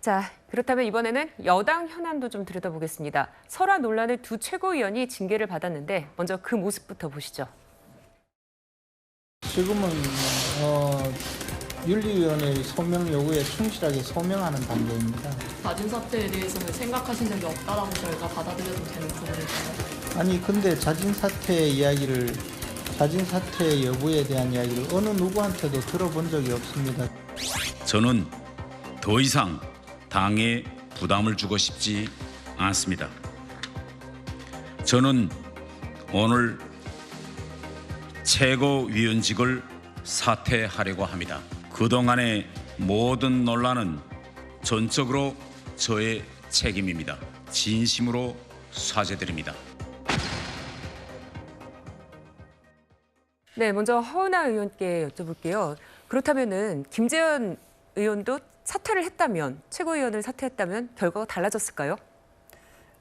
자, 그렇다면 이번에는 여당 현안도 좀 들여다보겠습니다. 설화 논란의 두 최고위원이 징계를 받았는데 먼저 그 모습부터 보시죠. 지금은 윤리위원회의 소명 요구에 충실하게 소명하는 단계입니다. 낮은 사태에 대해서는 생각하신 적이 없다라고 저희가 받아들여도 되는 부분일까요? 아니 근데 자진 사퇴 여부에 대한 이야기를 어느 누구한테도 들어본 적이 없습니다. 저는 더 이상 당에 부담을 주고 싶지 않습니다. 저는 오늘 최고위원직을 사퇴하려고 합니다. 그동안의 모든 논란은 전적으로 저의 책임입니다. 진심으로 사죄드립니다. 네, 먼저 허은하 의원께 여쭤볼게요. 그렇다면은 김재현 의원도 사퇴를 했다면, 최고위원을 사퇴했다면 결과가 달라졌을까요?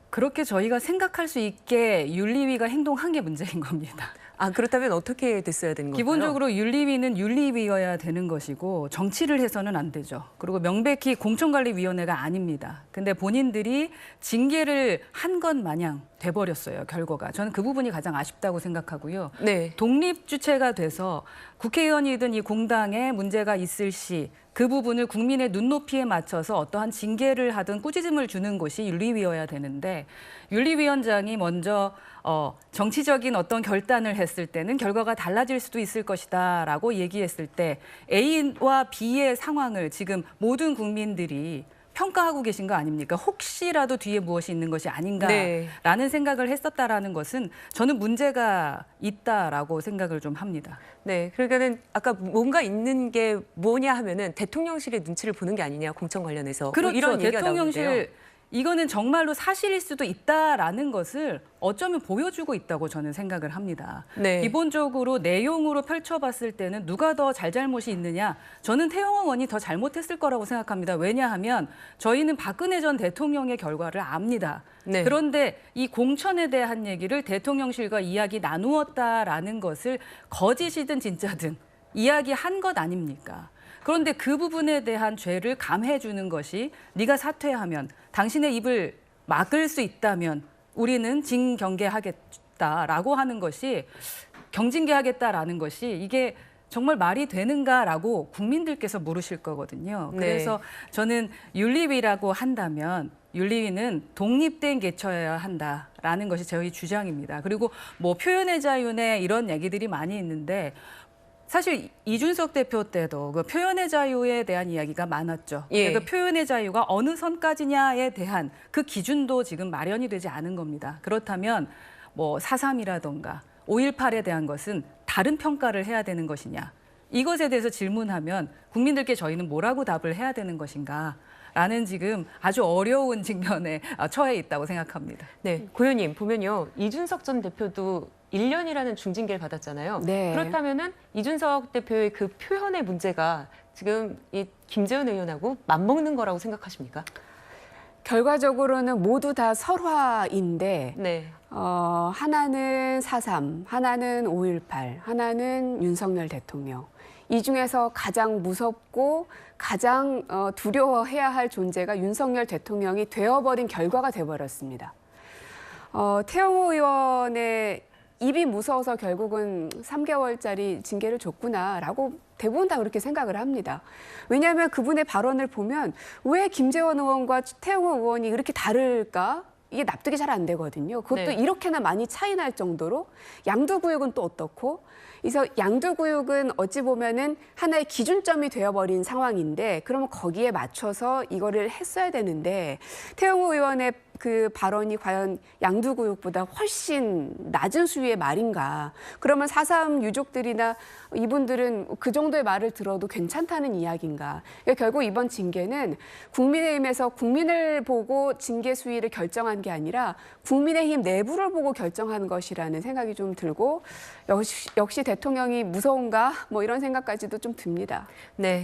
그렇게 저희가 생각할 수 있게 윤리위가 행동한 게 문제인 겁니다. 아, 그렇다면 어떻게 됐어야 되는 건가요? 기본적으로 윤리위는 윤리위여야 되는 것이고 정치를 해서는 안 되죠. 그리고 명백히 공천관리위원회가 아닙니다. 근데 본인들이 징계를 한 것 마냥 돼버렸어요, 결과가. 저는 그 부분이 가장 아쉽다고 생각하고요. 네. 독립 주체가 돼서 국회의원이든 이 공당에 문제가 있을 시 그 부분을 국민의 눈높이에 맞춰서 어떠한 징계를 하든 꾸짖음을 주는 것이 윤리위여야 되는데 윤리위원장이 먼저 정치적인 어떤 결단을 했을 때는 결과가 달라질 수도 있을 것이다라고 얘기했을 때 A와 B의 상황을 지금 모든 국민들이 평가하고 계신 거 아닙니까? 혹시라도 뒤에 무엇이 있는 것이 아닌가라는 생각을 했었다라는 것은 저는 문제가 있다라고 생각을 좀 합니다. 네, 그러니까는 아까 뭔가 있는 게 뭐냐 하면은 대통령실의 눈치를 보는 게 아니냐, 공천 관련해서. 그렇죠. 이런 얘기가 대통령실 나오는데요. 이거는 정말로 사실일 수도 있다라는 것을 어쩌면 보여주고 있다고 저는 생각을 합니다. 네. 기본적으로 내용으로 펼쳐봤을 때는 누가 더 잘잘못이 있느냐? 저는 태영호 의원이 더 잘못했을 거라고 생각합니다. 왜냐하면 저희는 박근혜 전 대통령의 결과를 압니다. 네. 그런데 이 공천에 대한 얘기를 대통령실과 이야기 나누었다라는 것을 거짓이든 진짜든 이야기한 것 아닙니까? 그런데 그 부분에 대한 죄를 감해주는 것이 네가 사퇴하면 당신의 입을 막을 수 있다면 우리는 징경계하겠다라고 하는 것이 경징계하겠다라는 것이 이게 정말 말이 되는가라고 국민들께서 물으실 거거든요. 네. 그래서 저는 윤리위라고 한다면 윤리위는 독립된 개처여야 한다라는 것이 저희 주장입니다. 그리고 뭐 표현의 자유네 이런 얘기들이 많이 있는데 사실 이준석 대표 때도 그 표현의 자유에 대한 이야기가 많았죠. 예. 그 표현의 자유가 어느 선까지냐에 대한 그 기준도 지금 마련이 되지 않은 겁니다. 그렇다면 뭐 4.3이라던가 5.18에 대한 것은 다른 평가를 해야 되는 것이냐. 이것에 대해서 질문하면 국민들께 저희는 뭐라고 답을 해야 되는 것인가. 라는 지금 아주 어려운 직면에 처해 있다고 생각합니다. 네, 고 의원님 보면요. 이준석 전 대표도 1년이라는 중징계를 받았잖아요. 네. 그렇다면은 이준석 대표의 그 표현의 문제가 지금 이 김재현 의원하고 맞먹는 거라고 생각하십니까? 결과적으로는 모두 다 설화인데 네. 하나는 4.3, 하나는 5.18, 하나는 윤석열 대통령. 이 중에서 가장 무섭고 가장 두려워해야 할 존재가 윤석열 대통령이 되어버린 결과가 돼버렸습니다. 태영호 의원의 입이 무서워서 결국은 3개월짜리 징계를 줬구나라고 대부분 다 그렇게 생각을 합니다. 왜냐하면 그분의 발언을 보면 왜 김재원 의원과 태영호 의원이 그렇게 다를까? 이게 납득이 잘 안 되거든요. 그것도 네. 이렇게나 많이 차이 날 정도로 양두구육은 또 어떻고? 그래서 양두구육은 어찌 보면은 하나의 기준점이 되어버린 상황인데 그러면 거기에 맞춰서 이거를 했어야 되는데 태영호 의원의 그 발언이 과연 양두구육보다 훨씬 낮은 수위의 말인가. 그러면 4.3 유족들이나 이분들은 그 정도의 말을 들어도 괜찮다는 이야기인가. 그러니까 결국 이번 징계는 국민의힘에서 국민을 보고 징계 수위를 결정한 게 아니라 국민의힘 내부를 보고 결정한 것이라는 생각이 좀 들고 역시 대통령이 무서운가 뭐 이런 생각까지도 좀 듭니다. 네.